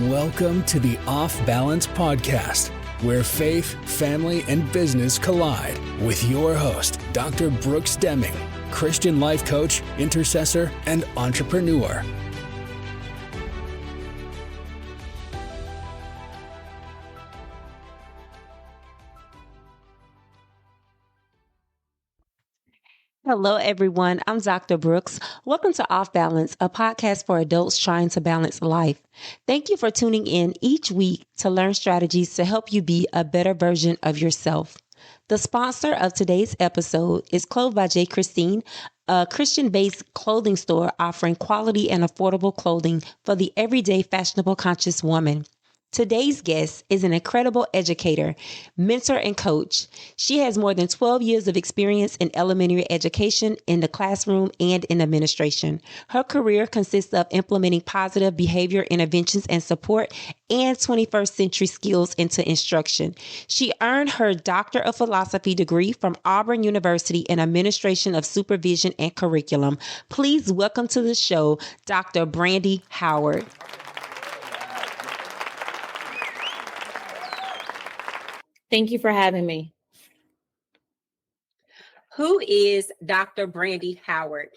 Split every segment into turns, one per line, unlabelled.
Welcome to the Off Balance Podcast, where faith, family, and business collide with your host, Dr. Brooks Deming, Christian life coach, intercessor, and entrepreneur.
Hello, everyone. I'm Dr. Brooks. Welcome to Off Balance, a podcast for adults trying to balance life. Thank you for tuning in each week to learn strategies to help you be a better version of yourself. The sponsor of today's episode is Clothed by J. Christine, a Christian-based clothing store offering quality and affordable clothing for the everyday fashionable conscious woman. Today's guest is an incredible educator, mentor, and coach. She has more than 12 years of experience in elementary education, in the classroom, and in administration. Her career consists of implementing positive behavior interventions and support and 21st century skills into instruction. She earned her Doctor of Philosophy degree from Auburn University in Administration of Supervision and Curriculum. Please welcome to the show, Dr. Brandi Howard.
Thank you for having me.
Who is Dr. Brandi Howard?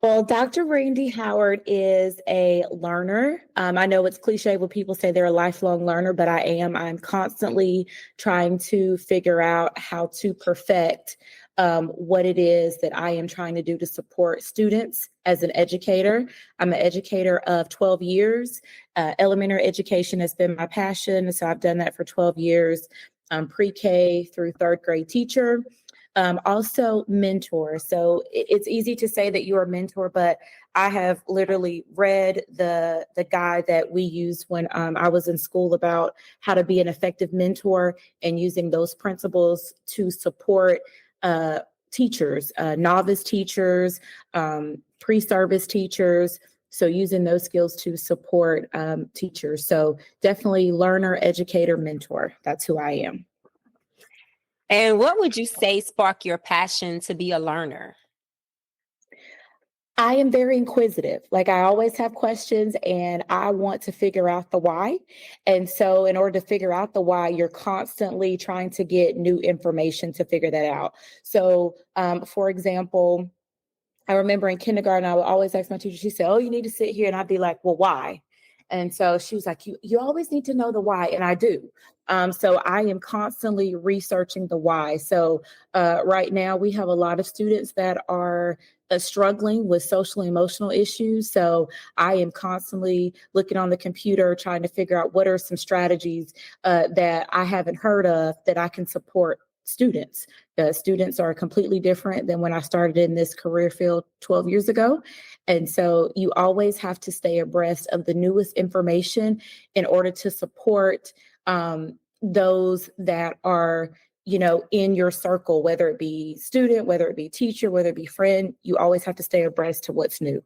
Well, Dr. Brandi Howard is a learner. I know it's cliche when people say they're a lifelong learner, but I am. I'm constantly trying to figure out how to perfect what it is that I am trying to do to support students as an educator. I'm an educator of 12 years. Elementary education has been my passion, so I've done that for 12 years. Pre-K through third grade teacher. Also mentor. So it's easy to say that you're a mentor, but I have literally read the guide that we used when I was in school about how to be an effective mentor and using those principles to support teachers, novice teachers, pre-service teachers. So using those skills to support teachers. So definitely learner, educator, mentor. That's who I am.
And what would you say sparked your passion to be a learner?
I am very inquisitive. Like I always have questions and I want to figure out the why. And so in order to figure out the why, you're constantly trying to get new information to figure that out. So for example, I remember in kindergarten, I would always ask my teacher, she said, "Oh, you need to sit here." And I'd be like, "Well, why?" And so she was like, you always need to know the why. And I do. So I am constantly researching the why. So right now we have a lot of students that are struggling with social and emotional issues. So I am constantly looking on the computer, trying to figure out what are some strategies that I haven't heard of that I can support students. Students are completely different than when I started in this career field 12 years ago. And so you always have to stay abreast of the newest information in order to support those that are, in your circle, whether it be student, whether it be teacher, whether it be friend. You always have to stay abreast to what's new.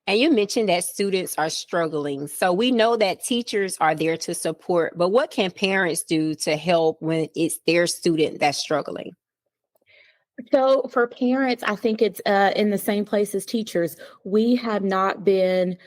And you mentioned that students are struggling. So we know that teachers are there to support, but what can parents do to help when it's their student that's struggling?
So for parents, I think it's in the same place as teachers. We have not been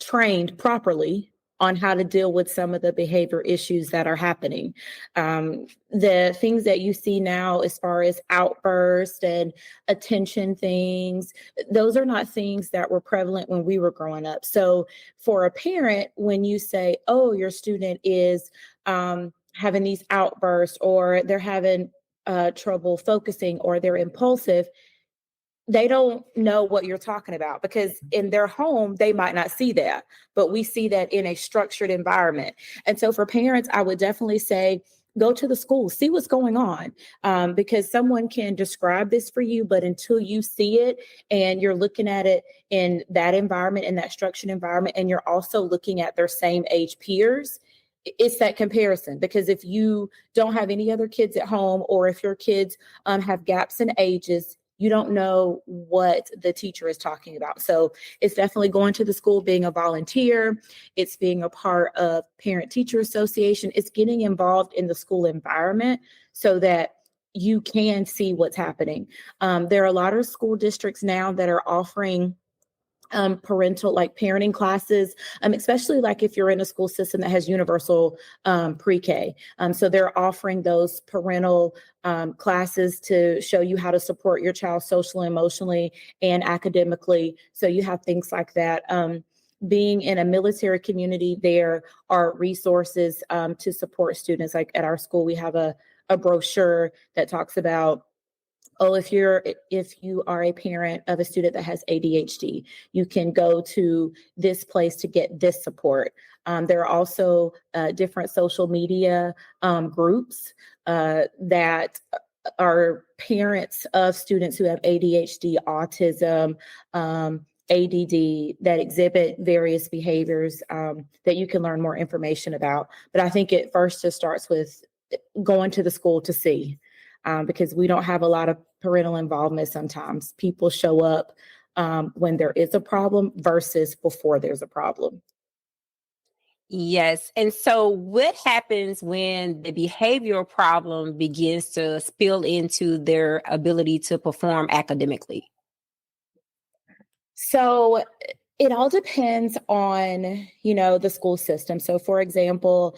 trained properly on how to deal with some of the behavior issues that are happening. The things that you see now as far as outbursts and attention things, those are not things that were prevalent when we were growing up. So for a parent, when you say, "Oh, your student is having these outbursts," or they're having trouble focusing, or they're impulsive, they don't know what you're talking about, because in their home, they might not see that, but we see that in a structured environment. And so for parents, I would definitely say, go to the school, see what's going on, because someone can describe this for you, but until you see it and you're looking at it in that environment, in that structured environment, and you're also looking at their same age peers, it's that comparison. Because if you don't have any other kids at home, or if your kids have gaps in ages, you don't know what the teacher is talking about. So it's definitely going to the school, being a volunteer. It's being a part of parent-teacher association. It's getting involved in the school environment so that you can see what's happening. There are a lot of school districts now that are offering parental, like parenting classes, especially like if you're in a school system that has universal pre-K. So they're offering those parental classes to show you how to support your child socially, emotionally, and academically. So you have things like that. Being in a military community, there are resources to support students. Like at our school, we have a brochure that talks about, oh, if you are a parent of a student that has ADHD, you can go to this place to get this support. There are also different social media groups that are parents of students who have ADHD, autism, ADD, that exhibit various behaviors that you can learn more information about. But I think it first just starts with going to the school to see. Because we don't have a lot of parental involvement sometimes. People show up when there is a problem versus before there's a problem.
Yes. And so what happens when the behavioral problem begins to spill into their ability to perform academically?
So it all depends on, the school system. So for example,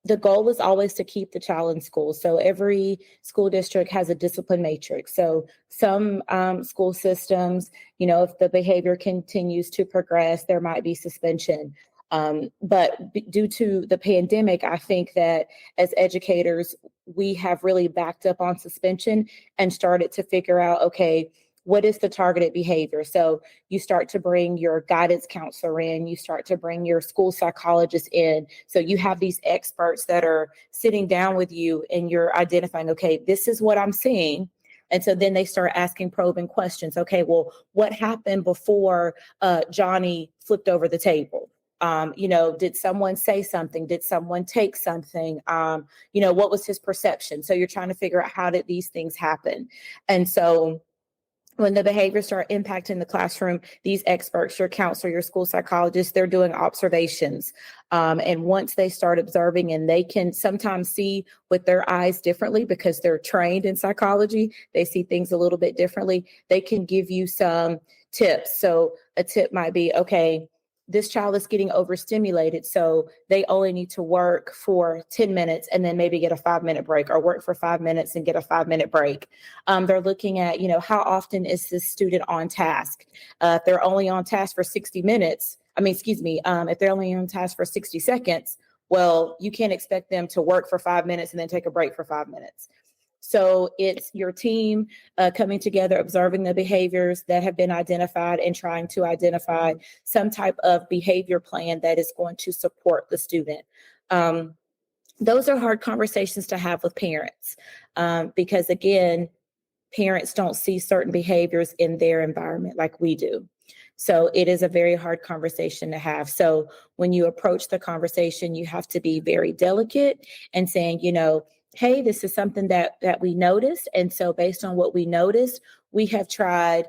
the goal is always to keep the child in school. So every school district has a discipline matrix. So some school systems, if the behavior continues to progress, there might be suspension. But due to the pandemic, I think that as educators, we have really backed up on suspension and started to figure out, okay, what is the targeted behavior? So you start to bring your guidance counselor in, you start to bring your school psychologist in. So you have these experts that are sitting down with you and you're identifying, okay, this is what I'm seeing. And so then they start asking probing questions. Okay, well, what happened before Johnny flipped over the table? Did someone say something? Did someone take something? What was his perception? So you're trying to figure out, how did these things happen? And so when the behaviors start impacting the classroom, these experts, your counselor, your school psychologist, they're doing observations. And once they start observing, and they can sometimes see with their eyes differently because they're trained in psychology, they see things a little bit differently. They can give you some tips. So a tip might be, okay, this child is getting overstimulated, so they only need to work for 10 minutes and then maybe get a 5-minute break, or work for 5 minutes and get a 5-minute break. They're looking at, how often is this student on task? If they're only on task for 60 minutes, if they're only on task for 60 seconds, well, you can't expect them to work for 5 minutes and then take a break for 5 minutes. So it's your team coming together, observing the behaviors that have been identified and trying to identify some type of behavior plan that is going to support the student. Those are hard conversations to have with parents because, again, parents don't see certain behaviors in their environment like we do. So it is a very hard conversation to have. So when you approach the conversation, you have to be very delicate and saying, hey, this is something that we noticed. And so based on what we noticed, we have tried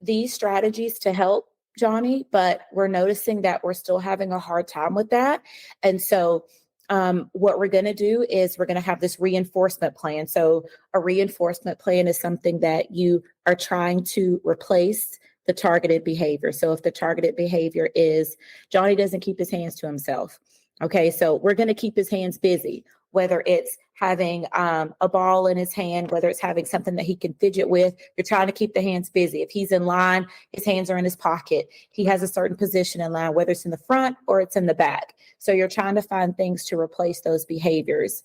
these strategies to help Johnny, but we're noticing that we're still having a hard time with that. And so what we're going to do is we're going to have this reinforcement plan. So a reinforcement plan is something that you are trying to replace the targeted behavior. So if the targeted behavior is Johnny doesn't keep his hands to himself. Okay, so we're going to keep his hands busy, whether it's having a ball in his hand, whether it's having something that he can fidget with. You're trying to keep the hands busy. If he's in line, his hands are in his pocket. He has a certain position in line, whether it's in the front or it's in the back. So you're trying to find things to replace those behaviors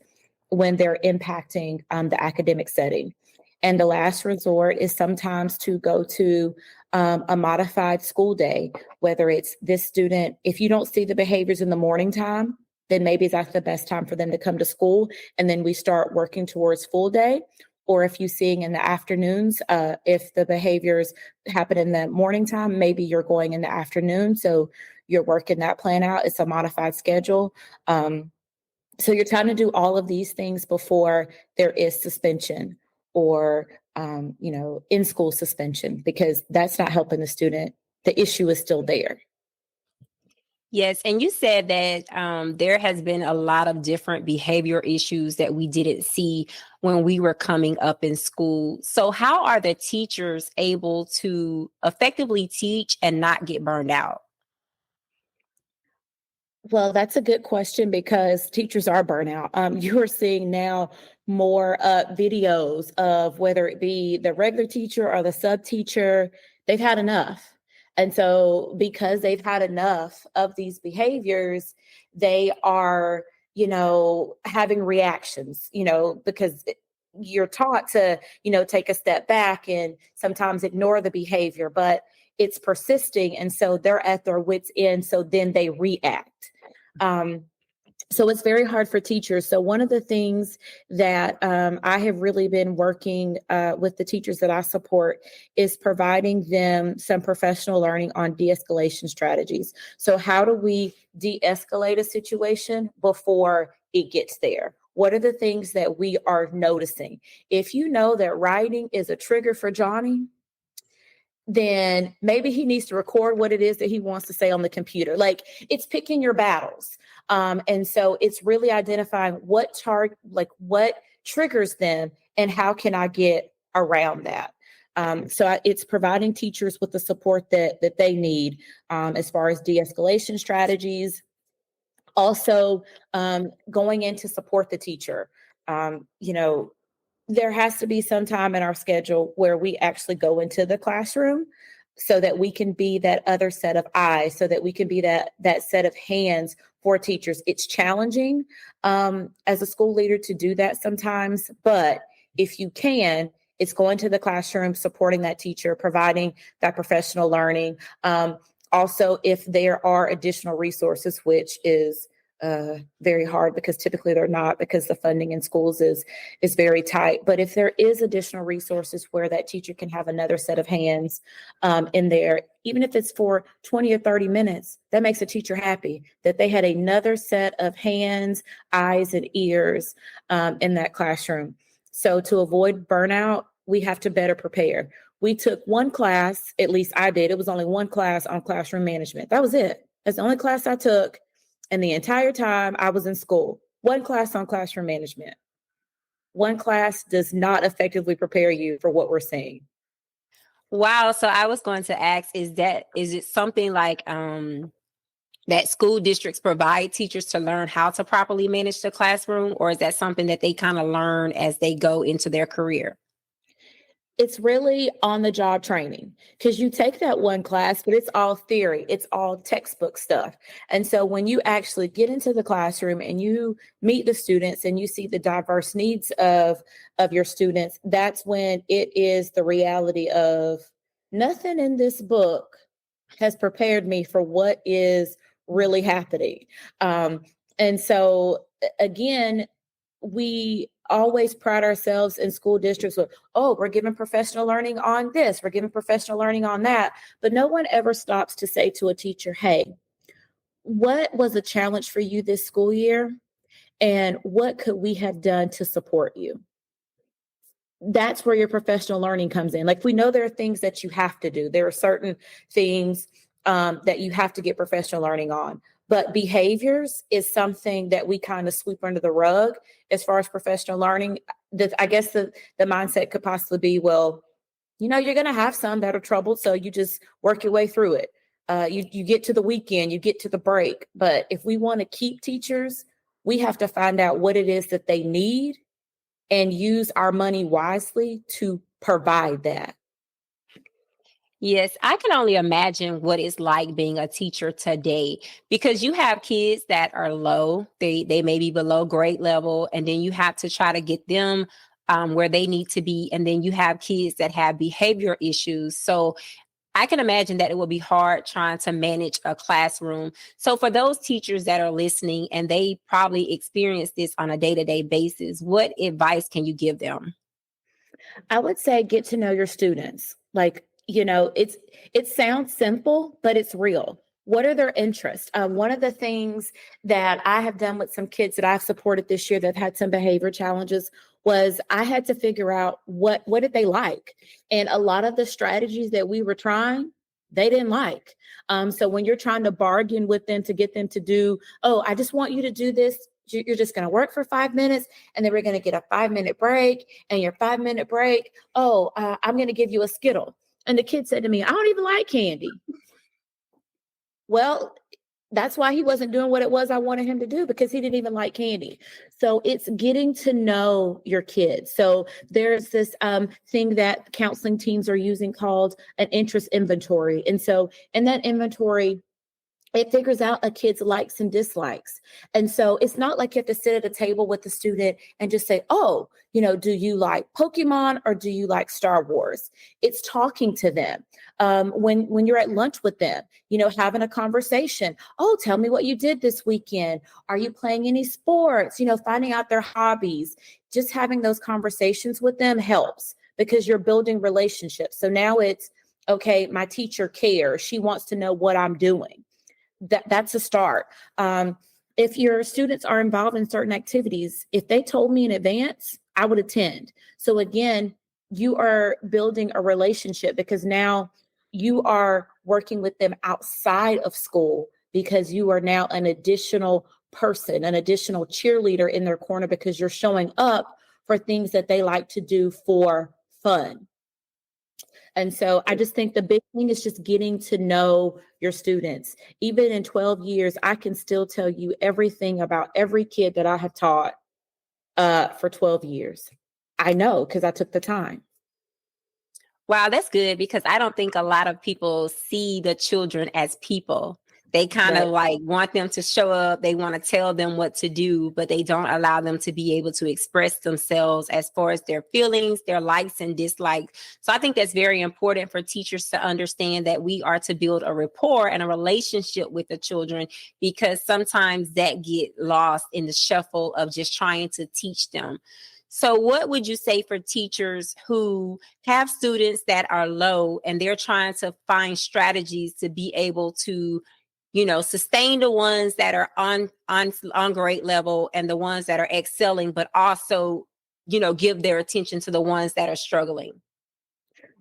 when they're impacting the academic setting. And the last resort is sometimes to go to a modified school day, whether it's this student, if you don't see the behaviors in the morning time, then maybe that's the best time for them to come to school. And then we start working towards full day. Or if you're seeing in the afternoons, if the behaviors happen in the morning time, maybe you're going in the afternoon. So you're working that plan out. It's a modified schedule. So you're trying to do all of these things before there is suspension or, in-school suspension, because that's not helping the student. The issue is still there.
Yes, and you said that there has been a lot of different behavior issues that we didn't see when we were coming up in school. So how are the teachers able to effectively teach and not get burned out?
Well, that's a good question because teachers are burnout. You are seeing now more videos of whether it be the regular teacher or the sub teacher, they've had enough. And so, because they've had enough of these behaviors, they are, having reactions, because you're taught to, take a step back and sometimes ignore the behavior, but it's persisting. And so they're at their wits' end. So then they react. Um, so it's very hard for teachers. So one of the things that I have really been working with the teachers that I support is providing them some professional learning on de-escalation strategies. So how do we de-escalate a situation before it gets there? What are the things that we are noticing? If you know that writing is a trigger for Johnny, then maybe he needs to record what it is that he wants to say on the computer. Like, it's picking your battles. And so it's really identifying what triggers them and how can I get around that. It's providing teachers with the support that they need as far as de-escalation strategies. Also, going in to support the teacher. There has to be some time in our schedule where we actually go into the classroom so that we can be that other set of eyes, so that we can be that set of hands for teachers. It's challenging as a school leader to do that sometimes, but if you can, it's going to the classroom, supporting that teacher, providing that professional learning. Also, if there are additional resources, which is very hard because typically they're not, because the funding in schools is very tight. But if there is additional resources where that teacher can have another set of hands in there, even if it's for 20 or 30 minutes, that makes a teacher happy that they had another set of hands, eyes, and ears in that classroom. So to avoid burnout, we have to better prepare. We took one class, at least I did. It was only one class on classroom management. That was it. That's the only class I took. And the entire time I was in school, one class on classroom management. One class does not effectively prepare you for what we're seeing.
Wow. So I was going to ask, is it something like that school districts provide teachers to learn how to properly manage the classroom, or is that something that they kind of learn as they go into their career?
It's really on the job training, because you take that one class, but it's all theory. It's all textbook stuff. And so when you actually get into the classroom and you meet the students and you see the diverse needs of your students, that's when it is the reality of nothing in this book has prepared me for what is really happening. And so again, we always pride ourselves in school districts with, oh, we're giving professional learning on this, we're giving professional learning on that. But no one ever stops to say to a teacher, hey, what was a challenge for you this school year? And what could we have done to support you? That's where your professional learning comes in. Like, we know there are things that you have to do. There are certain things that you have to get professional learning on. But behaviors is something that we kind of sweep under the rug as far as professional learning. I guess the mindset could possibly be, well, you're going to have some that are troubled, so you just work your way through it. You get to the weekend, you get to the break. But if we want to keep teachers, we have to find out what it is that they need and use our money wisely to provide that.
Yes, I can only imagine what it's like being a teacher today, because you have kids that are low, they may be below grade level, and then you have to try to get them where they need to be. And then you have kids that have behavior issues. So I can imagine that it will be hard trying to manage a classroom. So for those teachers that are listening and they probably experience this on a day-to-day basis, what advice can you give them?
I would say get to know your students. Like, it sounds simple, but it's real. What are their interests? One of the things that I have done with some kids that I've supported this year that had some behavior challenges was I had to figure out what did they like. And a lot of the strategies that we were trying, they didn't like. So when you're trying to bargain with them to get them to do, oh, I just want you to do this. You're just going to work for 5 minutes, and then we're going to get a 5-minute break, and your 5-minute break, I'm going to give you a Skittle. And the kid said to me, I don't even like candy. Well, that's why he wasn't doing what it was I wanted him to do, because he didn't even like candy. So it's getting to know your kids. So there's this thing that counseling teams are using called an interest inventory. And so in that inventory, it figures out a kid's likes and dislikes. And so it's not like you have to sit at a table with the student and just say, oh, do you like Pokemon or do you like Star Wars? It's talking to them. When you're at lunch with them, having a conversation. Oh, tell me what you did this weekend. Are you playing any sports? Finding out their hobbies. Just having those conversations with them helps, because you're building relationships. So now it's, okay, my teacher cares. She wants to know what I'm doing. That's a start. If your students are involved in certain activities, if they told me in advance, I would attend. So again, you are building a relationship, because now you are working with them outside of school, because you are now an additional person, an additional cheerleader in their corner, because you're showing up for things that they like to do for fun. And so I just think the big thing is just getting to know your students. Even in 12 years, I can still tell you everything about every kid that I have taught for 12 years. I know, because I took the time.
Wow, that's good, because I don't think a lot of people see the children as people. They kind of like want them to show up. They want to tell them what to do, but they don't allow them to be able to express themselves as far as their feelings, their likes and dislikes. So I think that's very important for teachers to understand, that we are to build a rapport and a relationship with the children, because sometimes that get lost in the shuffle of just trying to teach them. So what would you say for teachers who have students that are low and they're trying to find strategies to be able to sustain the ones that are on grade level and the ones that are excelling, but also, give their attention to the ones that are struggling?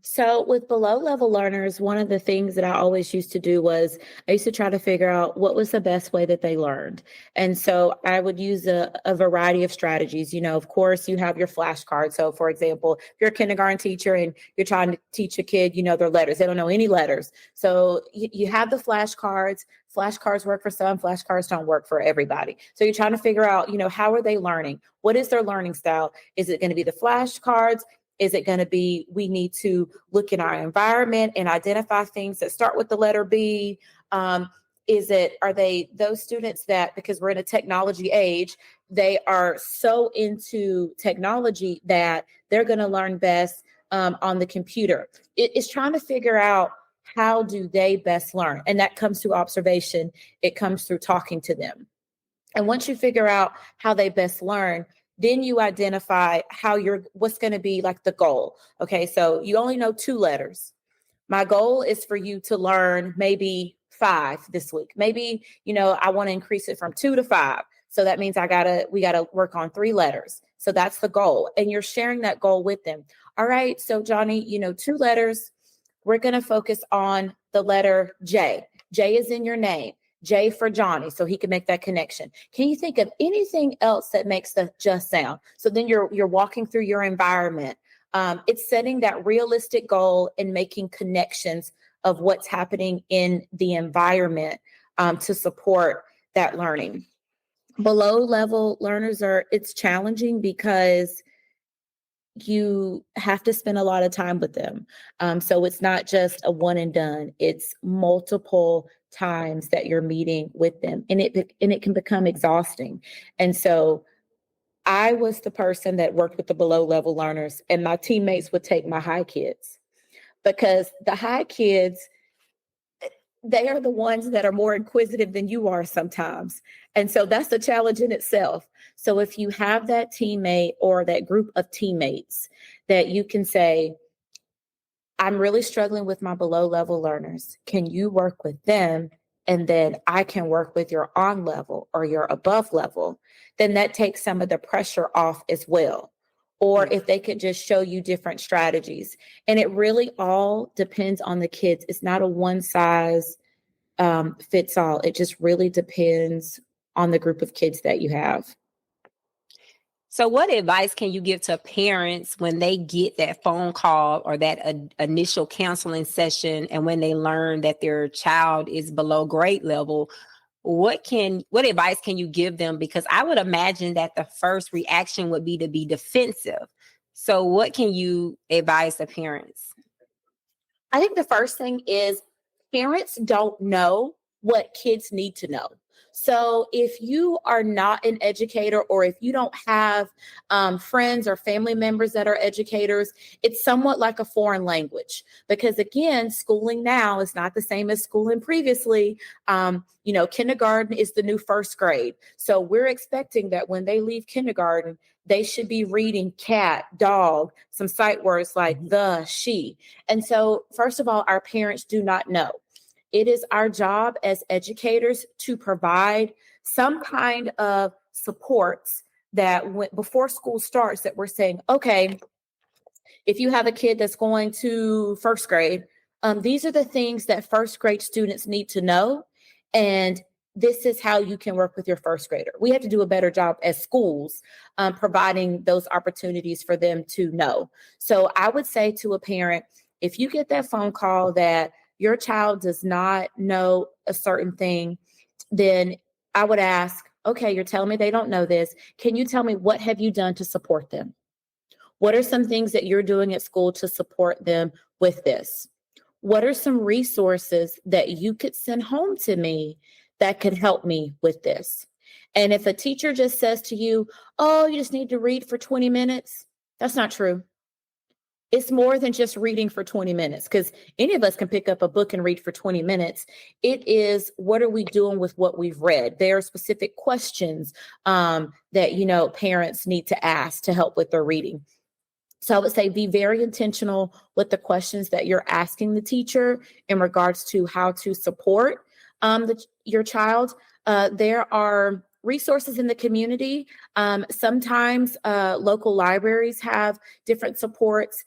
So with below level learners, one of the things that I always used to do was I used to try to figure out what was the best way that they learned. And so I would use a variety of strategies. Of course, you have your flashcards. So for example, if you're a kindergarten teacher and you're trying to teach a kid, their letters, they don't know any letters. So you have the flashcards. Flashcards work for some, flashcards don't work for everybody. So you're trying to figure out, how are they learning? What is their learning style? Is it going to be the flashcards? Is it going to be, we need to look in our environment and identify things that start with the letter B? Are they those students that, because we're in a technology age, they are so into technology that they're going to learn best on the computer? It's trying to figure out, how do they best learn? And that comes through observation. It comes through talking to them. And once you figure out how they best learn, then you identify what's going to be like the goal. Okay, so you only know 2 letters. My goal is for you to learn maybe 5 this week. Maybe, I want to increase it from 2 to 5. So that means we got to work on 3 letters. So that's the goal. And you're sharing that goal with them. All right, so Johnny, 2 letters. We're going to focus on the letter J. J is in your name. J for Johnny, so he can make that connection. Can you think of anything else that makes the just sound? So then you're walking through your environment. It's setting that realistic goal and making connections of what's happening in the environment to support that learning. Below level learners it's challenging because you have to spend a lot of time with them. So it's not just a one and done. It's multiple times that you're meeting with them, and it can become exhausting. And so I was the person that worked with the below level learners, and my teammates would take my high kids, because the high kids, they are the ones that are more inquisitive than you are sometimes. And so that's a challenge in itself. So if you have that teammate or that group of teammates that you can say, I'm really struggling with my below level learners. Can you work with them? And then I can work with your on level or your above level. Then that takes some of the pressure off as well. or if they could just show you different strategies. And it really all depends on the kids. It's not a one size fits all. It just really depends on the group of kids that you have.
So what advice can you give to parents when they get that phone call or that initial counseling session, and when they learn that their child is below grade level? What advice can you give them? Because I would imagine that the first reaction would be to be defensive. So what can you advise the parents?
I think the first thing is parents don't know what kids need to know. So if you are not an educator, or if you don't have friends or family members that are educators, it's somewhat like a foreign language, because again, schooling now is not the same as schooling previously. Kindergarten is the new first grade. So we're expecting that when they leave kindergarten, they should be reading cat, dog, some sight words like the, she. And so first of all, our parents do not know. It is our job as educators to provide some kind of supports that before school starts, that we're saying, okay, if you have a kid that's going to first grade, these are the things that first grade students need to know. And this is how you can work with your first grader. We have to do a better job as schools providing those opportunities for them to know. So I would say to a parent, if you get that phone call that your child does not know a certain thing, then I would ask, okay, you're telling me they don't know this. Can you tell me, what have you done to support them? What are some things that you're doing at school to support them with this? What are some resources that you could send home to me that could help me with this? And if a teacher just says to you, oh, you just need to read for 20 minutes, that's not true. It's more than just reading for 20 minutes, because any of us can pick up a book and read for 20 minutes. It is, what are we doing with what we've read? There are specific questions that, parents need to ask to help with their reading. So I would say be very intentional with the questions that you're asking the teacher in regards to how to support your child. There are resources in the community. Sometimes local libraries have different supports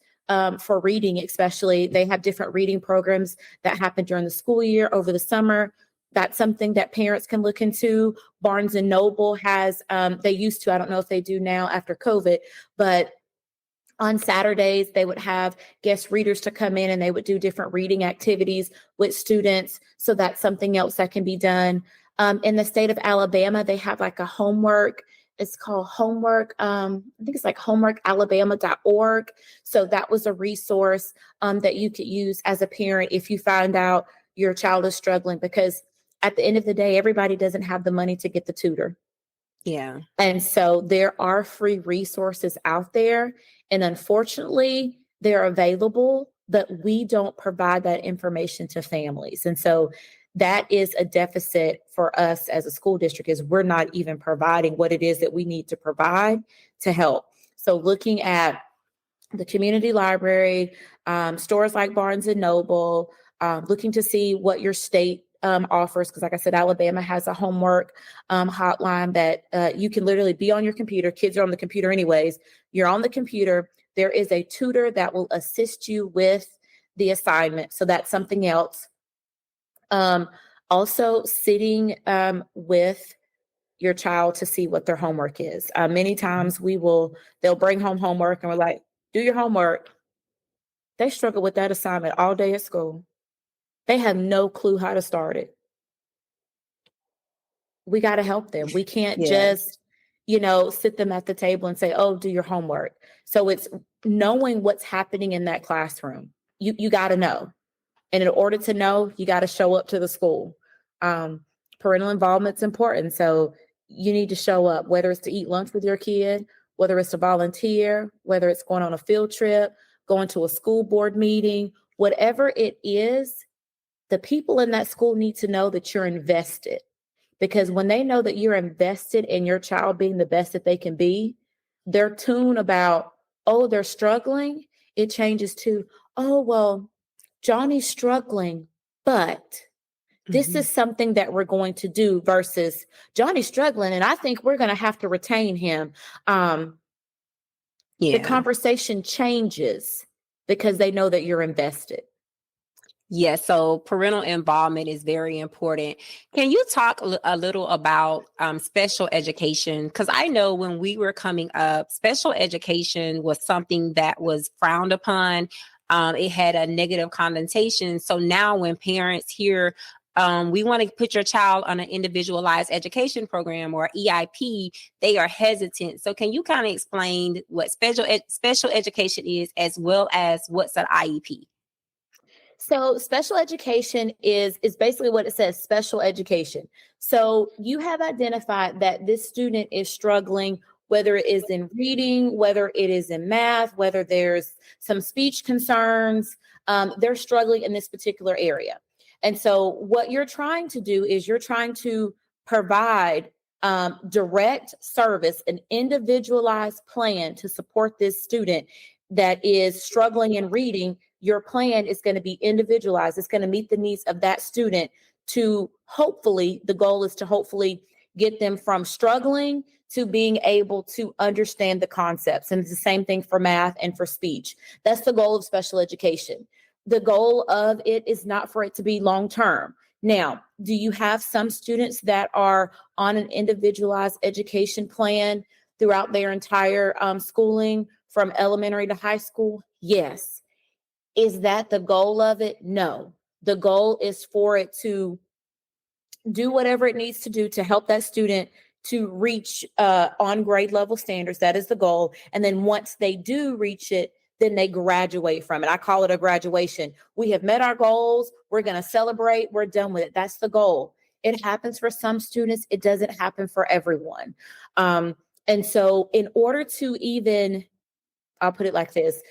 for reading, especially. They have different reading programs that happen during the school year, over the summer. That's something that parents can look into. Barnes and Noble has, they used to, I don't know if they do now after COVID, but on Saturdays, they would have guest readers to come in and they would do different reading activities with students. So that's something else that can be done. In the state of Alabama, they have like a homework. It's called Homework. I think it's like homeworkalabama.org. So that was a resource that you could use as a parent if you find out your child is struggling, because at the end of the day, everybody doesn't have the money to get the tutor.
Yeah.
And so there are free resources out there. And unfortunately, they're available, but we don't provide that information to families. And so that is a deficit for us as a school district, is we're not even providing what it is that we need to provide to help. So looking at the community library, stores like Barnes and Noble, looking to see what your state offers, because like I said, Alabama has a homework hotline that you can literally be on your computer. Kids are on the computer anyways. You're on the computer. There is a tutor that will assist you with the assignment. So that's something else. Also sitting with your child to see what their homework is. Many times they'll bring home homework and we're like, do your homework. They struggle with that assignment all day at school. They have no clue how to start it. We got to help them. We can't just, sit them at the table and say, oh, do your homework. So it's knowing what's happening in that classroom. You got to know. And in order to know, you got to show up to the school. Parental involvement is important. So you need to show up, whether it's to eat lunch with your kid, whether it's to volunteer, whether it's going on a field trip, going to a school board meeting, whatever it is. The people in that school need to know that you're invested, because when they know that you're invested in your child being the best that they can be, their tune about, oh, they're struggling, it changes to, oh, well, Johnny's struggling, but this is something that we're going to do, versus Johnny's struggling, and I think we're going to have to retain him. the conversation changes because they know that you're invested.
Yes, so parental involvement is very important. Can you talk a little about special education? Because I know when we were coming up, special education was something that was frowned upon. It had a negative connotation. So now when parents hear, we want to put your child on an individualized education program or EIP, they are hesitant. So can you kind of explain what special education is, as well as what's an IEP?
So special education is basically what it says, special education. So you have identified that this student is struggling, whether it is in reading, whether it is in math, whether there's some speech concerns, they're struggling in this particular area. And so what you're trying to do is you're trying to provide direct service, an individualized plan to support this student that is struggling in reading. Your plan is going to be individualized. It's going to meet the needs of that student to hopefully, the goal is to hopefully get them from struggling to being able to understand the concepts. And it's the same thing for math and for speech. That's the goal of special education. The goal of it is not for it to be long-term. Now, do you have some students that are on an individualized education plan throughout their entire schooling from elementary to high school? Yes. Is that the goal of it? No. The goal is for it to do whatever it needs to do to help that student to reach on grade level standards. That is the goal. And then once they do reach it, then they graduate from it. I call it a graduation. We have met our goals. We're going to celebrate. We're done with it. That's the goal. It happens for some students. It doesn't happen for everyone. And so in order to even, I'll put it like this,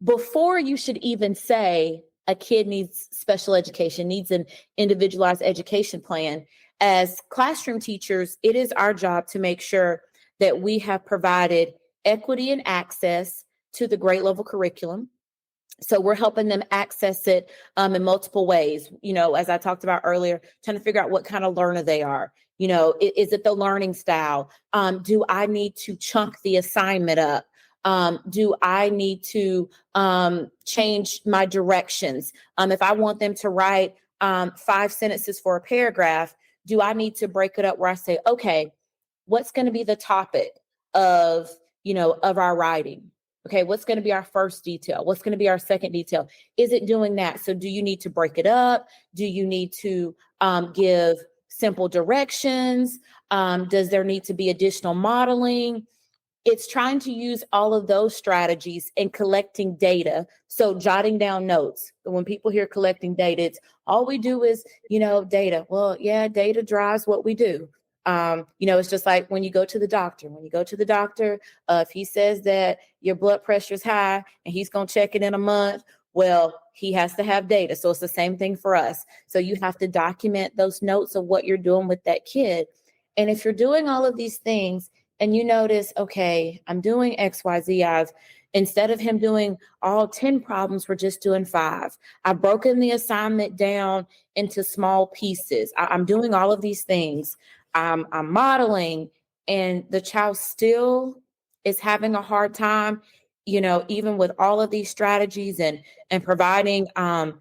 before you should even say a kid needs special education, needs an individualized education plan, as classroom teachers, it is our job to make sure that we have provided equity and access to the grade level curriculum. So we're helping them access it in multiple ways. You know, as I talked about earlier, trying to figure out what kind of learner they are. You know, is it the learning style? Do I need to chunk the assignment up? Do I need to change my directions? If I want them to write 5 sentences for a paragraph, do I need to break it up where I say, okay, what's going to be the topic of our writing? Okay, what's going to be our first detail? What's going to be our second detail? Is it doing that? So do you need to break it up? Do you need to give simple directions? Does there need to be additional modeling? It's trying to use all of those strategies and collecting data. So jotting down notes. When people hear collecting data, it's all we do is, data. Well, yeah, data drives what we do. It's just like when you go to the doctor. When you go to the doctor, if he says that your blood pressure is high and he's going to check it in a month, well, he has to have data. So it's the same thing for us. So you have to document those notes of what you're doing with that kid. And if you're doing all of these things and you notice, okay, I'm doing X, Y, Z, instead of him doing all 10 problems, we're just doing 5. I've broken the assignment down into small pieces. I'm doing all of these things. I'm modeling, and the child still is having a hard time, even with all of these strategies and providing an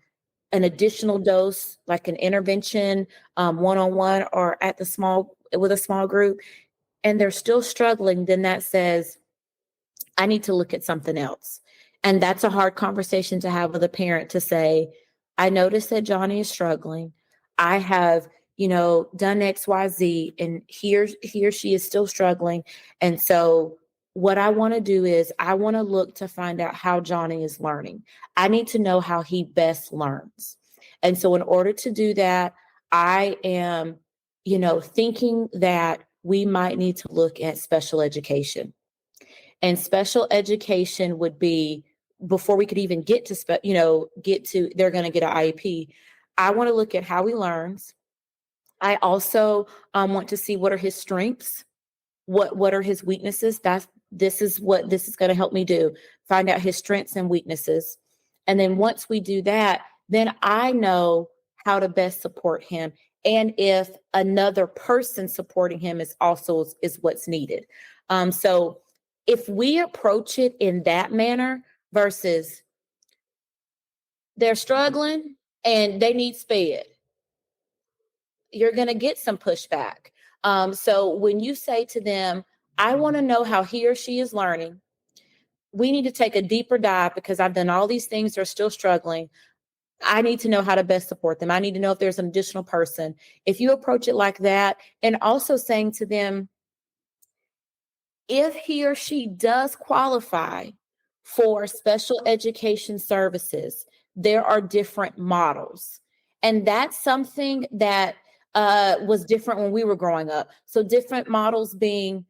additional dose, like an intervention, one-on-one or with a small group, and they're still struggling, then that says, I need to look at something else. And that's a hard conversation to have with a parent, to say, I noticed that Johnny is struggling. I have, done X, Y, Z, and he or she is still struggling. And so what I want to do is I want to look to find out how Johnny is learning. I need to know how he best learns. And so in order to do that, I am, thinking that we might need to look at special education. And special education would be, before we could even get to, they're going to get an IEP. I want to look at how he learns. I also want to see what are his strengths, what are his weaknesses. This is what this is going to help me do. Find out his strengths and weaknesses. And then once we do that, then I know how to best support him. And if another person supporting him is what's needed. So If we approach it in that manner versus they're struggling and they need sped, you're going to get some pushback. So when you say to them, I want to know how he or she is learning, we need to take a deeper dive because I've done all these things, they're still struggling. I need to know how to best support them. I need to know if there's an additional person. If you approach it like that, and also saying to them, if he or she does qualify for special education services, there are different models. And that's something that was different when we were growing up. So different models being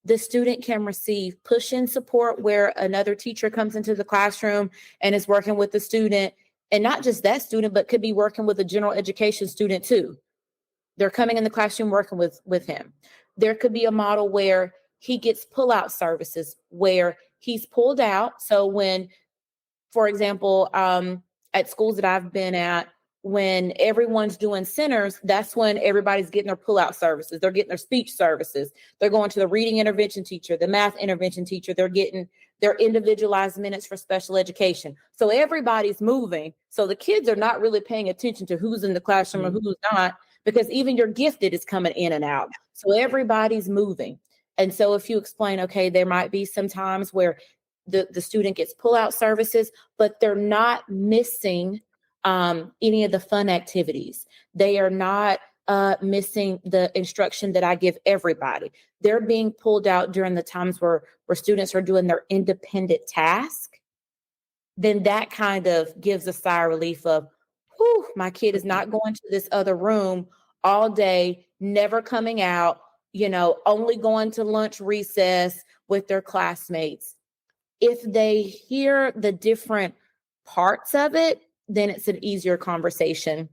the student can receive push-in support where another teacher comes into the classroom and is working with the student. And not just that student, but could be working with a general education student too. They're coming in the classroom working with him. There could be a model where he gets pull-out services where he's pulled out. So when, for example, at schools that I've been at, when everyone's doing centers, that's when everybody's getting their pull-out services. They're getting their speech services. They're going to the reading intervention teacher, the math intervention teacher. They're getting their individualized minutes for special education. So everybody's moving. So the kids are not really paying attention to who's in the classroom or who's not, because even your gifted is coming in and out. So everybody's moving. And so if you explain, okay, there might be some times where the student gets pull-out services, but they're not missing any of the fun activities. They are not missing the instruction that I give everybody. They're being pulled out during the times where students are doing their independent task. Then that kind of gives a sigh of relief of, whew, my kid is not going to this other room all day, never coming out, only going to lunch recess with their classmates. If they hear the different parts of it, then it's an easier conversation.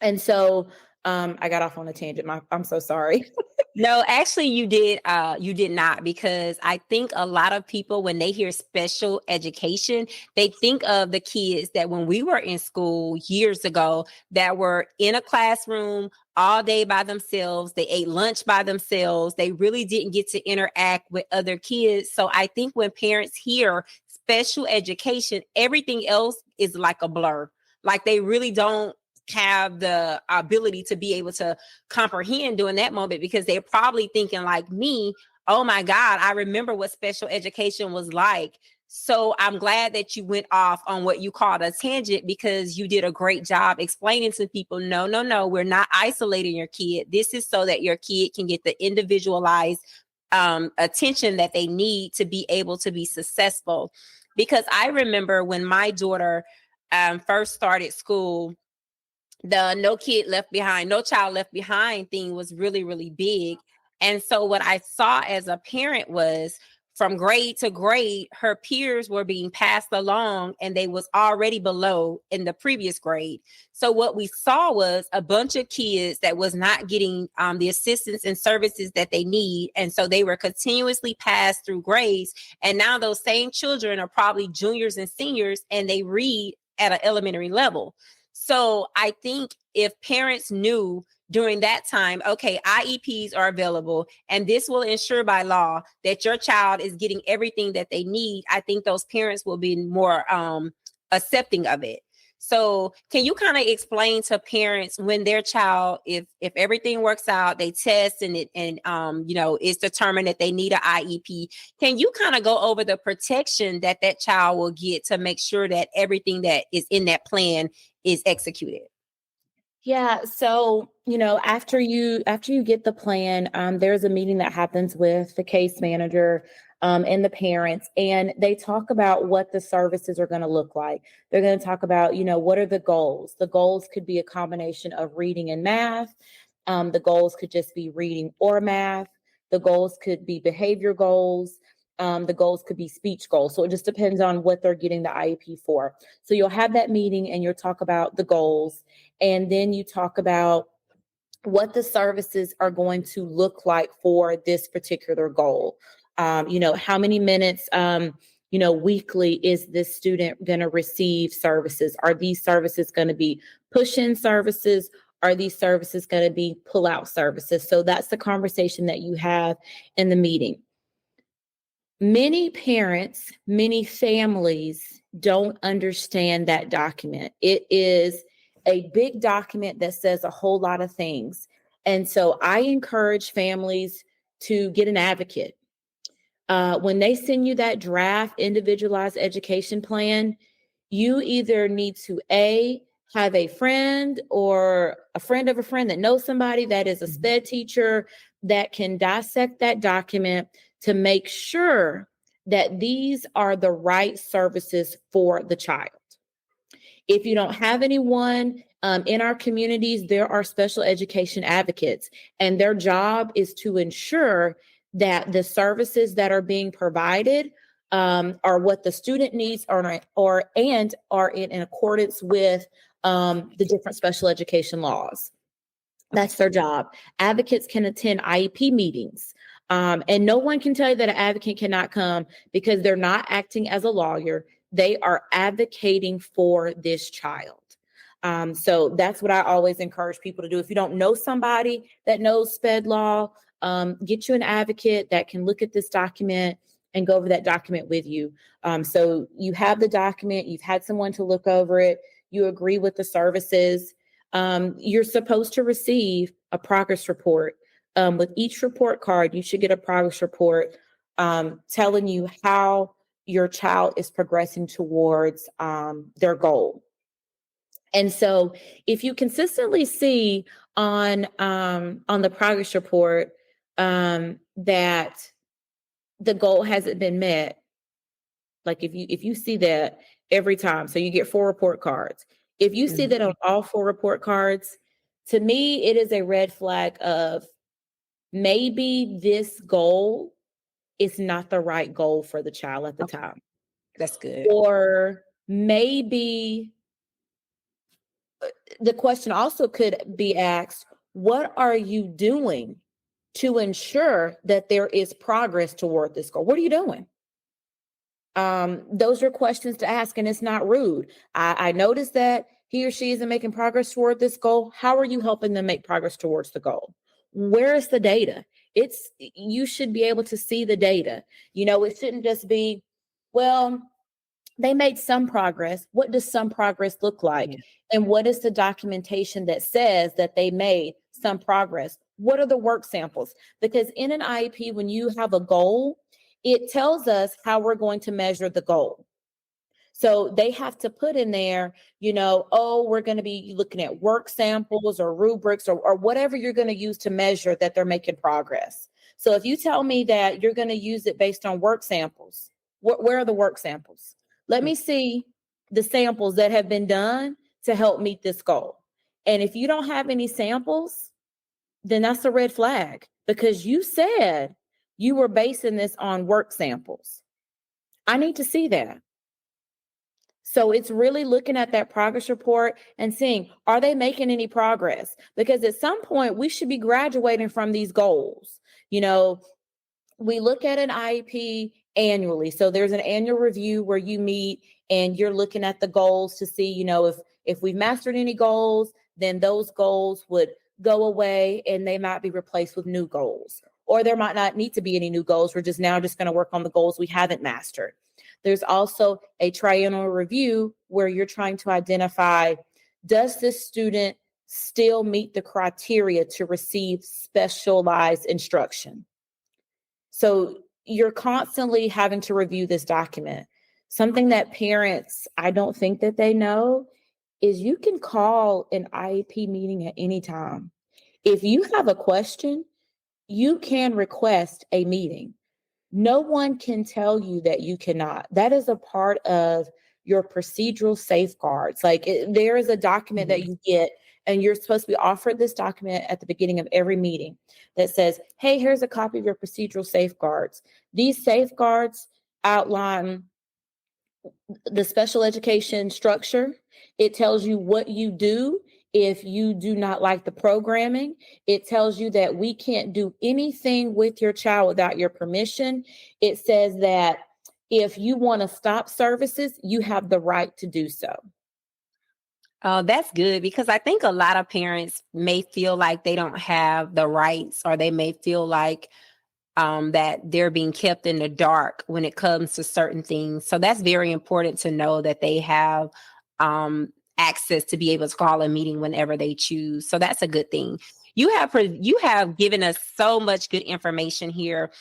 And so I got off on a tangent. I'm so sorry.
No, actually you did not, because I think a lot of people, when they hear special education, they think of the kids that when we were in school years ago that were in a classroom all day by themselves. They ate lunch by themselves. They really didn't get to interact with other kids. So I think when parents hear special education, everything else is like a blur. Like they really don't have the ability to be able to comprehend during that moment, because they're probably thinking like me, oh my God, I remember what special education was like. So I'm glad that you went off on what you called a tangent, because you did a great job explaining to people, no, we're not isolating your kid. This is so that your kid can get the individualized attention that they need to be able to be successful. Because I remember when my daughter first started school, the no child left behind thing was really, really big. And so what I saw as a parent was, from grade to grade, her peers were being passed along and they was already below in the previous grade. So what we saw was a bunch of kids that was not getting the assistance and services that they need. And so they were continuously passed through grades. And now those same children are probably juniors and seniors, and they read at an elementary level. So I think if parents knew during that time, okay, IEPs are available, and this will ensure by law that your child is getting everything that they need, I think those parents will be more accepting of it. So can you kind of explain to parents, when their child, if everything works out, they test and it's determined that they need an IEP, can you kind of go over the protection that child will get to make sure that everything that is in that plan is executed?
Yeah. So, after you get the plan, there's a meeting that happens with the case manager and the parents, and they talk about what the services are going to look like. They're going to talk about, what are the goals? The goals could be a combination of reading and math. The goals could just be reading or math. The goals could be behavior goals. The goals could be speech goals. So it just depends on what they're getting the IEP for. So you'll have that meeting and you'll talk about the goals. And then you talk about what the services are going to look like for this particular goal. How many minutes, weekly is this student going to receive services? Are these services going to be push-in services? Are these services going to be pull-out services? So that's the conversation that you have in the meeting. Many parents, many families don't understand that document. It is a big document that says a whole lot of things. And so I encourage families to get an advocate. When they send you that draft individualized education plan, you either need to have a friend or a friend of a friend that knows somebody that is a SPED teacher that can dissect that document to make sure that these are the right services for the child. If you don't have anyone in our communities, there are special education advocates, and their job is to ensure that the services that are being provided are what the student needs and are in accordance with the different special education laws. That's their job. Advocates can attend IEP meetings. And no one can tell you that an advocate cannot come because they're not acting as a lawyer. They are advocating for this child. So that's what I always encourage people to do. If you don't know somebody that knows SPED law, get you an advocate that can look at this document and go over that document with you. So you have the document, you've had someone to look over it, you agree with the services. You're supposed to receive a progress report. With each report card, you should get a progress report telling you how your child is progressing towards their goal. And so if you consistently see on the progress report that the goal hasn't been met, like if you see that every time, so you get 4 report cards. If you see that on all 4 report cards, to me, it is a red flag of maybe this goal is not the right goal for the child at the time.
That's good.
Or maybe the question also could be asked, what are you doing to ensure that there is progress toward this goal? What are you doing? Those are questions to ask, and it's not rude. I noticed that he or she isn't making progress toward this goal. How are you helping them make progress towards the goal? Where is the data? You should be able to see the data. It shouldn't just be, well, they made some progress. What does some progress look like? Yeah. And what is the documentation that says that they made some progress? What are the work samples? Because in an IEP, when you have a goal, it tells us how we're going to measure the goal. So they have to put in there, we're going to be looking at work samples or rubrics or whatever you're going to use to measure that they're making progress. So if you tell me that you're going to use it based on work samples, where are the work samples? Let me see the samples that have been done to help meet this goal. And if you don't have any samples, then that's a red flag because you said you were basing this on work samples. I need to see that. So it's really looking at that progress report and seeing, are they making any progress? Because at some point we should be graduating from these goals. We look at an IEP annually. So there's an annual review where you meet and you're looking at the goals to see, if we've mastered any goals, then those goals would go away and they might be replaced with new goals. Or there might not need to be any new goals. We're just going to work on the goals we haven't mastered. There's also a triennial review where you're trying to identify, does this student still meet the criteria to receive specialized instruction? So you're constantly having to review this document. Something that parents, I don't think that they know, is you can call an IEP meeting at any time. If you have a question, you can request a meeting. No one can tell you that you cannot. That is a part of your procedural safeguards. There is a document that you get, and you're supposed to be offered this document at the beginning of every meeting that says, hey, here's a copy of your procedural safeguards. These safeguards outline the special education structure. It tells you what you do if you do not like the programming. It tells you that we can't do anything with your child without your permission. It says that if you want to stop services, you have the right to do so.
Oh, that's good, because I think a lot of parents may feel like they don't have the rights, or they may feel like that they're being kept in the dark when it comes to certain things. So that's very important to know that they have access to be able to call a meeting whenever they choose. So that's a good thing. You have given us so much good information here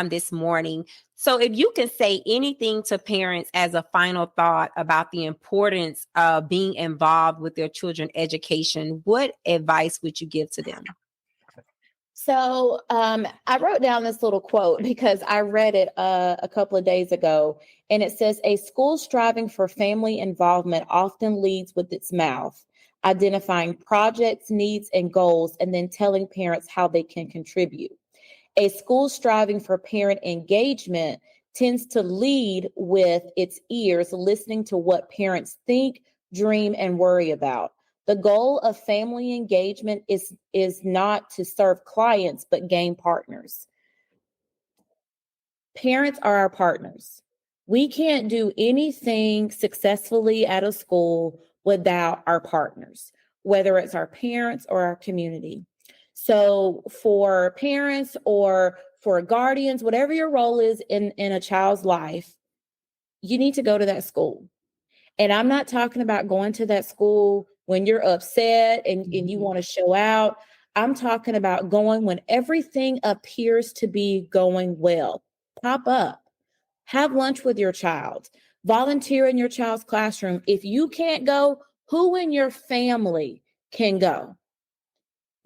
this morning. So if you can say anything to parents as a final thought about the importance of being involved with their children's education, what advice would you give to them?
So I wrote down this little quote because I read it a couple of days ago, and it says, "A school striving for family involvement often leads with its mouth, identifying projects, needs, and goals, and then telling parents how they can contribute. A school striving for parent engagement tends to lead with its ears, listening to what parents think, dream, and worry about. The goal of family engagement is not to serve clients, but gain partners. Parents are our partners. We can't do anything successfully at a school without our partners, whether it's our parents or our community. So for parents or for guardians, whatever your role is in a child's life, you need to go to that school. And I'm not talking about going to that school when you're upset and you want to show out. I'm talking about going when everything appears to be going well. Pop up, have lunch with your child, volunteer in your child's classroom. If you can't go, who in your family can go?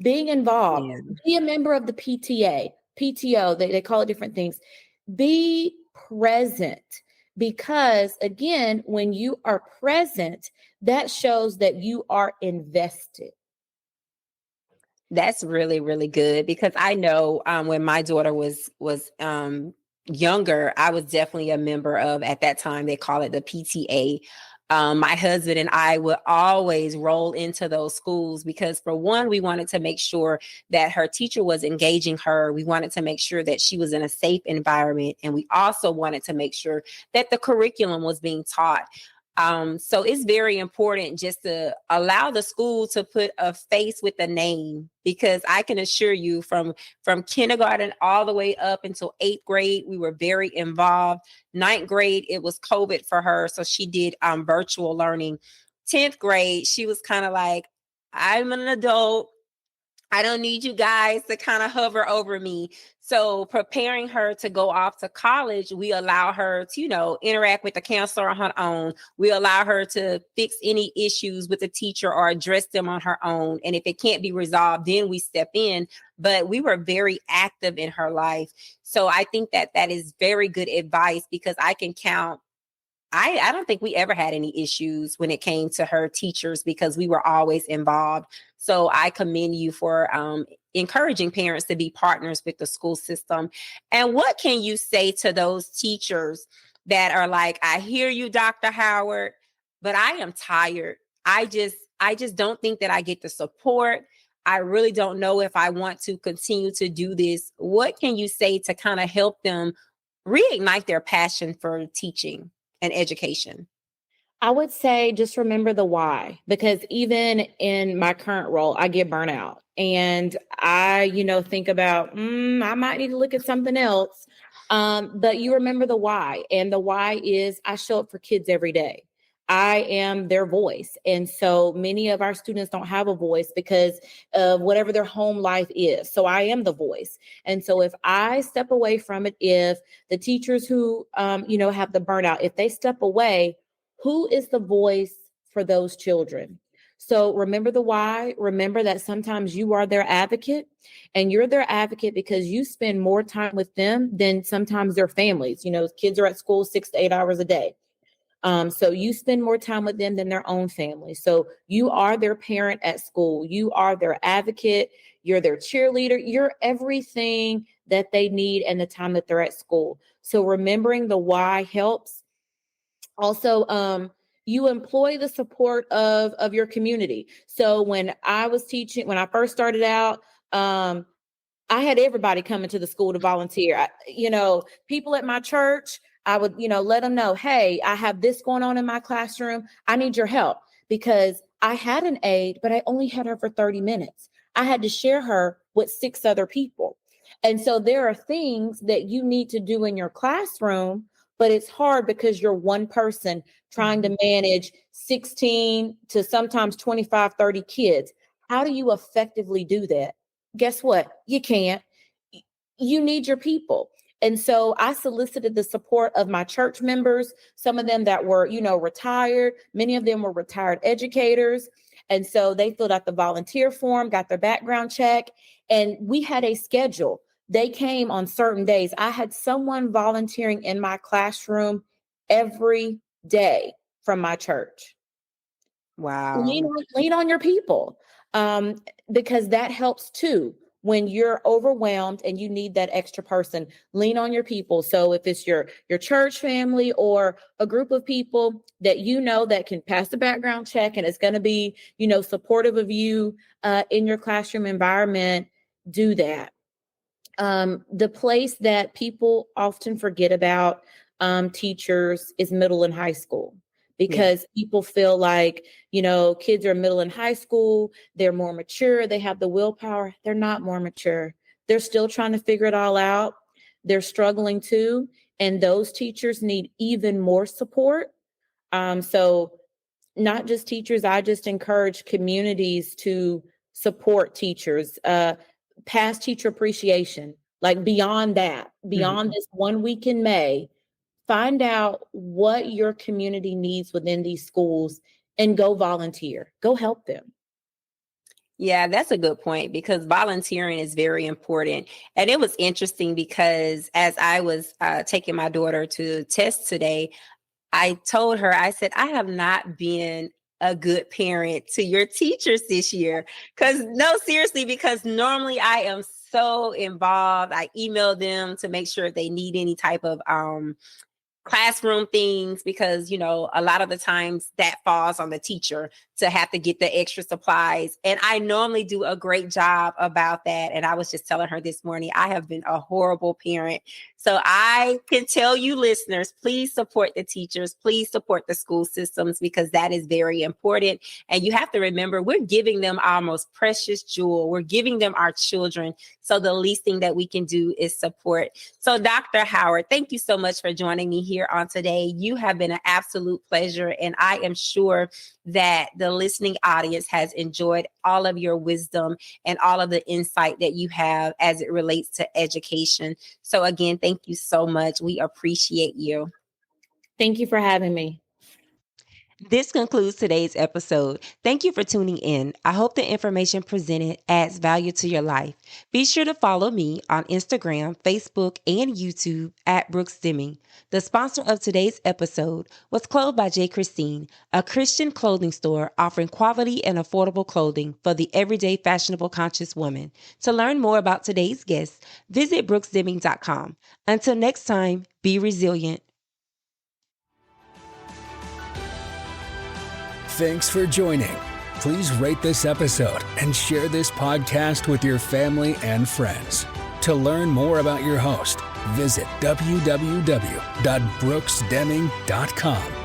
Being involved, be a member of the PTA, PTO, they call it different things. Be present, because again, when you are present, that shows that you are invested.
That's really, really good, because I know when my daughter was younger, I was definitely a member of, at that time, they call it the PTA. My husband and I would always roll into those schools because, for one, we wanted to make sure that her teacher was engaging her. We wanted to make sure that she was in a safe environment. And we also wanted to make sure that the curriculum was being taught. So it's very important just to allow the school to put a face with a name, because I can assure you from kindergarten all the way up until 8th grade, we were very involved. 9th grade, it was COVID for her, so she did virtual learning. 10th grade, she was kind of like, I'm an adult. I don't need you guys to kind of hover over me. So preparing her to go off to college, we allow her to, interact with the counselor on her own. We allow her to fix any issues with the teacher or address them on her own. And if it can't be resolved, then we step in. But we were very active in her life. So I think that is very good advice, because I can count. I don't think we ever had any issues when it came to her teachers, because we were always involved. So I commend you for encouraging parents to be partners with the school system. And what can you say to those teachers that are like, I hear you, Dr. Howard, but I am tired. I just don't think that I get the support. I really don't know if I want to continue to do this. What can you say to kind of help them reignite their passion for teaching and education?
I would say just remember the why, because even in my current role, I get burnout, and I, think about, I might need to look at something else. But you remember the why, and the why is I show up for kids every day. I am their voice. And so many of our students don't have a voice because of whatever their home life is. So I am the voice. And so if I step away from it, if the teachers who, have the burnout, if they step away, who is the voice for those children? So remember the why. Remember that sometimes you are their advocate, and you're their advocate because you spend more time with them than sometimes their families. Kids are at school 6 to 8 hours a day. So you spend more time with them than their own family. So you are their parent at school. You are their advocate. You're their cheerleader. You're everything that they need and the time that they're at school. So remembering the why helps. Also, you employ the support of your community. So when I was teaching, when I first started out, I had everybody coming to the school to volunteer. People at my church, I would, let them know, hey, I have this going on in my classroom. I need your help, because I had an aide, but I only had her for 30 minutes. I had to share her with 6 other people. And so there are things that you need to do in your classroom, but it's hard because you're one person trying to manage 16 to sometimes 25, 30 kids. How do you effectively do that? Guess what? You can't. You need your people. And so I solicited the support of my church members, some of them that were, retired. Many of them were retired educators. And so they filled out the volunteer form, got their background check, and we had a schedule. They came on certain days. I had someone volunteering in my classroom every day from my church.
Wow.
Lean on your people, because that helps too. When you're overwhelmed and you need that extra person, lean on your people. So if it's your church family or a group of people that that can pass the background check and it's going to be, supportive of you in your classroom environment, do that. The place that people often forget about teachers is middle and high school. Because people feel like, kids are middle and high school, they're more mature, they have the willpower. They're not more mature. They're still trying to figure it all out. They're struggling too. And those teachers need even more support. So not just teachers, I just encourage communities to support teachers, past teacher appreciation, like beyond that, beyond this 1 week in May. Find out what your community needs within these schools and go volunteer. Go help them.
Yeah, that's a good point, because volunteering is very important. And it was interesting because as I was taking my daughter to test today, I told her, I said, I have not been a good parent to your teachers this year. Seriously, because normally I am so involved. I email them to make sure if they need any type of classroom things, because, a lot of the times that falls on the teacher to have to get the extra supplies. And I normally do a great job about that. And I was just telling her this morning, I have been a horrible parent. So I can tell you listeners, please support the teachers, please support the school systems, because that is very important. And you have to remember, we're giving them our most precious jewel. We're giving them our children. So the least thing that we can do is support. So Dr. Howard, thank you so much for joining me here on today. You have been an absolute pleasure. And I am sure that the listening audience has enjoyed all of your wisdom and all of the insight that you have as it relates to education. So again, thank you so much. We appreciate you.
Thank you for having me.
This concludes today's episode. Thank you for tuning in. I hope the information presented adds value to your life. Be sure to follow me on Instagram, Facebook, and YouTube at Brooks Deming. The sponsor of today's episode was Clothed by J. Christine, a Christian clothing store offering quality and affordable clothing for the everyday fashionable conscious woman. To learn more about today's guest, visit brooksdeming.com. Until next time, be resilient.
Thanks for joining. Please rate this episode and share this podcast with your family and friends. To learn more about your host, visit www.brooksdeming.com.